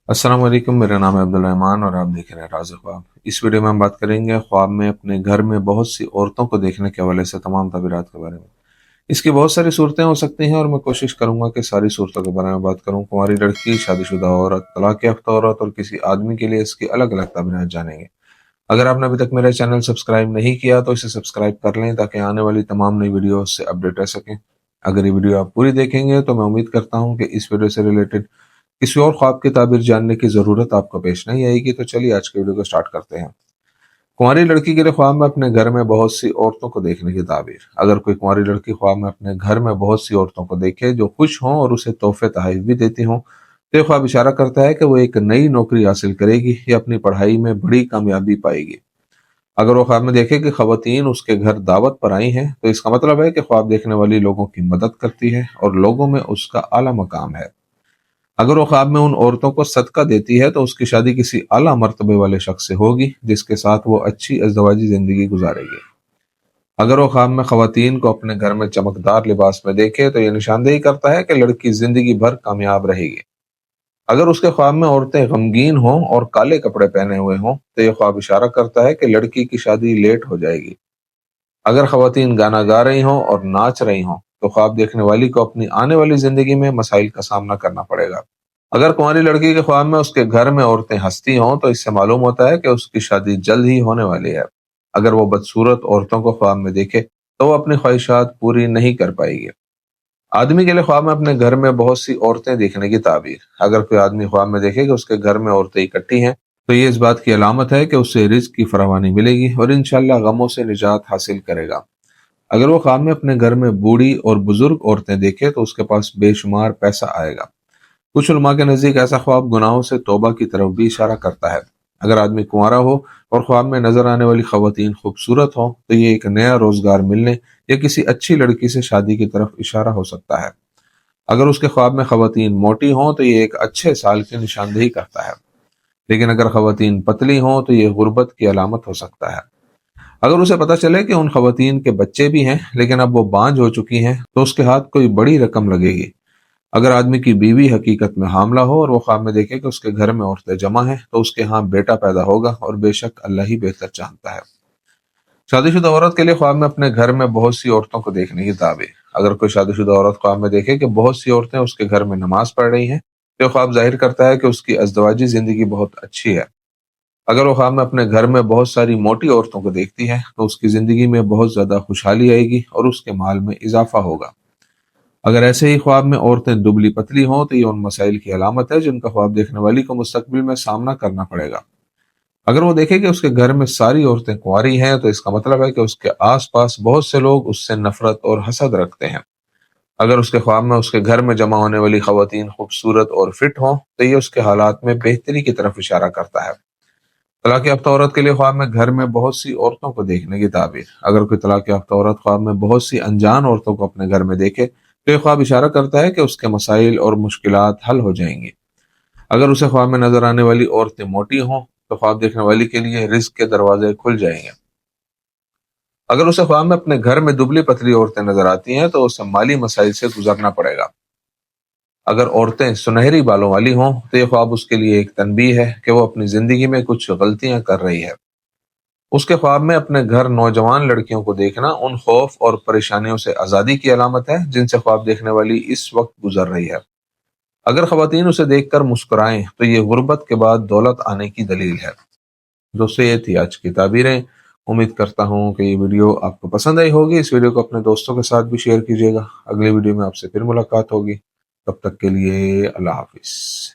अस्सलाम वालेकुम, मेरा नाम है अब्दुल रहमान और आप देख रहे हैं राज़ ख्वाब। इस वीडियो में हम बात करेंगे ख्वाब में अपने घर में बहुत सी औरतों को देखने के हवाले से तमाम तबीरात के बारे में। इसकी बहुत सारी सूरतें हो सकती हैं और मैं कोशिश करूंगा कि सारी सूरतों के बारे में बात करूं। कुंवारी लड़की, शादीशुदा औरत, तलाक याफ्ता औरत और किसी आदमी के लिए इसकी अलग अलग तबीरात जानेंगे। अगर आपने अभी तक मेरा चैनल सब्सक्राइब नहीं किया तो इसे सब्सक्राइब कर लें ताकि आने वाली तमाम नई वीडियो से अपडेट रह सकें। अगर ये वीडियो आप पूरी देखेंगे तो मैं उम्मीद करता हूँ कि इस वीडियो से रिलेटेड किसी और ख्वाब की ताबीर जानने की जरूरत आपको पेश नहीं आएगी। तो चलिए आज के वीडियो को स्टार्ट करते हैं। कुंवारी लड़की के लिए ख्वाब में अपने घर में बहुत सी औरतों को देखने की ताबीर। अगर कोई कुंवारी लड़की ख्वाब में अपने घर में बहुत सी औरतों को देखे जो खुश हों और उसे तोहफे तहफ़ भी देती हों, तो ये ख्वाब इशारा करता है कि वो एक नई नौकरी हासिल करेगी या अपनी पढ़ाई में बड़ी कामयाबी पाएगी। अगर वो ख्वाब में देखे कि खवातीन उसके घर दावत पर आई हैं, तो इसका मतलब है कि ख्वाब देखने वाली लोगों की मदद करती है और लोगों में उसका आला मकाम है। अगर वो ख्वाब में उन औरतों को सदका देती है तो उसकी शादी किसी आला मर्तबे वाले शख्स से होगी जिसके साथ वो अच्छी अज़दवाजी जिंदगी गुजारेगी। अगर वो ख्वाब में खवातीन को अपने घर में चमकदार लिबास में देखे तो ये निशानदेही करता है कि लड़की जिंदगी भर कामयाब रहेगी। अगर उसके ख्वाब में औरतें गमगीन हों और काले कपड़े पहने हुए हों, तो यह ख्वाब इशारा करता है कि लड़की की शादी लेट हो जाएगी। अगर खवातीन गाना गा रही हों और नाच रही हों, तो ख्वाब देखने वाली को अपनी आने वाली जिंदगी में मसाइल का सामना करना पड़ेगा। अगर कुंवारी लड़की के ख्वाब में उसके घर में औरतें हंसती हों, तो इससे मालूम होता है कि उसकी शादी जल्द ही होने वाली है। अगर वो बदसूरत औरतों को ख्वाब में देखे तो वो अपनी ख्वाहिशात पूरी नहीं कर पाएगी। आदमी के लिए ख्वाब में अपने घर में बहुत सी औरतें देखने की ताबीर। अगर कोई आदमी ख्वाब में देखे कि उसके घर में औरतें इकट्ठी हैं, तो ये इस बात की अलामत है कि उससे रिज्क की फरावानी मिलेगी और इंशाल्लाह गमों से निजात हासिल करेगा। अगर वो ख्वाब में अपने घर में बूढ़ी और बुजुर्ग औरतें देखे तो उसके पास बेशुमार पैसा आएगा। कुछ उलमा के नजदीक ऐसा ख्वाब गुनाहों से तौबा की तरफ भी इशारा करता है। अगर आदमी कुंवारा हो और ख्वाब में नजर आने वाली खवातीन खूबसूरत हो, तो ये एक नया रोजगार मिलने या किसी अच्छी लड़की से शादी की तरफ इशारा हो सकता है। अगर उसके ख्वाब में खवातीन मोटी हों तो ये एक अच्छे साल की निशानदेही करता है। लेकिन अगर खवातीन पतली हों तो ये गुर्बत की अलामत हो सकता है। अगर उसे पता चले कि उन खवातीन के बच्चे भी हैं लेकिन अब वो बांझ हो चुकी हैं, तो उसके हाथ कोई बड़ी रकम लगेगी। अगर आदमी की बीवी हकीकत में हामला हो और वो ख्वाब में देखे कि उसके घर में औरतें जमा हैं, तो उसके यहाँ बेटा पैदा होगा और बेशक अल्लाह ही बेहतर जानता है। शादीशुदा औरत के लिए ख्वाब में अपने घर में बहुत सी औरतों को देखने की ताबीर। अगर कोई शादीशुदा औरत ख्वाब में देखे कि बहुत सी औरतें उसके घर में नमाज पढ़ रही हैं, तो ये ख्वाब जाहिर करता है कि उसकी अज़दवाजी जिंदगी बहुत अच्छी है। अगर वो ख्वाब में अपने घर में बहुत सारी मोटी औरतों को देखती है, तो उसकी जिंदगी में बहुत ज्यादा खुशहाली आएगी और उसके माल में इजाफा होगा। अगर ऐसे ही ख्वाब में औरतें दुबली पतली हों, तो ये उन मसाइल की अलामत है जिनका ख्वाब देखने वाली को मुस्तकबिल में सामना करना पड़ेगा। अगर वो देखे कि उसके घर में सारी औरतें कुंवारी हैं, तो इसका मतलब है कि उसके आसपास बहुत से लोग उससे नफरत और हसद रखते हैं। अगर उसके ख्वाब में उसके घर में जमा होने वाली खवातीन खूबसूरत और फिट हों, तो ये उसके हालात में बेहतरी की तरफ इशारा करता है। तलाक याफ्ता औरत के लिए ख्वाब में घर में बहुत सी औरतों को देखने की ताबीर। अगर कोई तलाक याफ्ता औरत ख्वाब में बहुत सी अनजान औरतों को अपने घर में देखे, तो ये ख्वाब इशारा करता है कि उसके मसाइल और मुश्किलात हल हो जाएंगी। अगर उसे ख्वाब में नजर आने वाली औरतें मोटी हों, तो ख्वाब देखने वाली के लिए रिज्क के दरवाजे खुल जाएंगे। अगर उसे ख्वाब में अपने घर में दुबली पतली औरतें नजर आती हैं, तो उसे माली मसाइल से गुजरना पड़ेगा। अगर औरतें सुनहरी बालों वाली हों, तो ये ख्वाब उसके लिए एक तनबीह है कि वो अपनी जिंदगी में कुछ गलतियां कर रही है। उसके ख्वाब में अपने घर नौजवान लड़कियों को देखना उन खौफ और परेशानियों से आज़ादी की अलामत है जिनसे ख्वाब देखने वाली इस वक्त गुजर रही है। अगर खवातीन उसे देखकर मुस्कुराएं, तो ये गुर्बत के बाद दौलत आने की दलील है। दोस्तों, ये थी आज की ताबीरें। उम्मीद करता हूँ कि ये वीडियो आपको पसंद आई होगी। इस वीडियो को अपने दोस्तों के साथ भी शेयर कीजिएगा। अगली वीडियो में आपसे फिर मुलाकात होगी। तब तक के लिए अल्लाह हाफिज।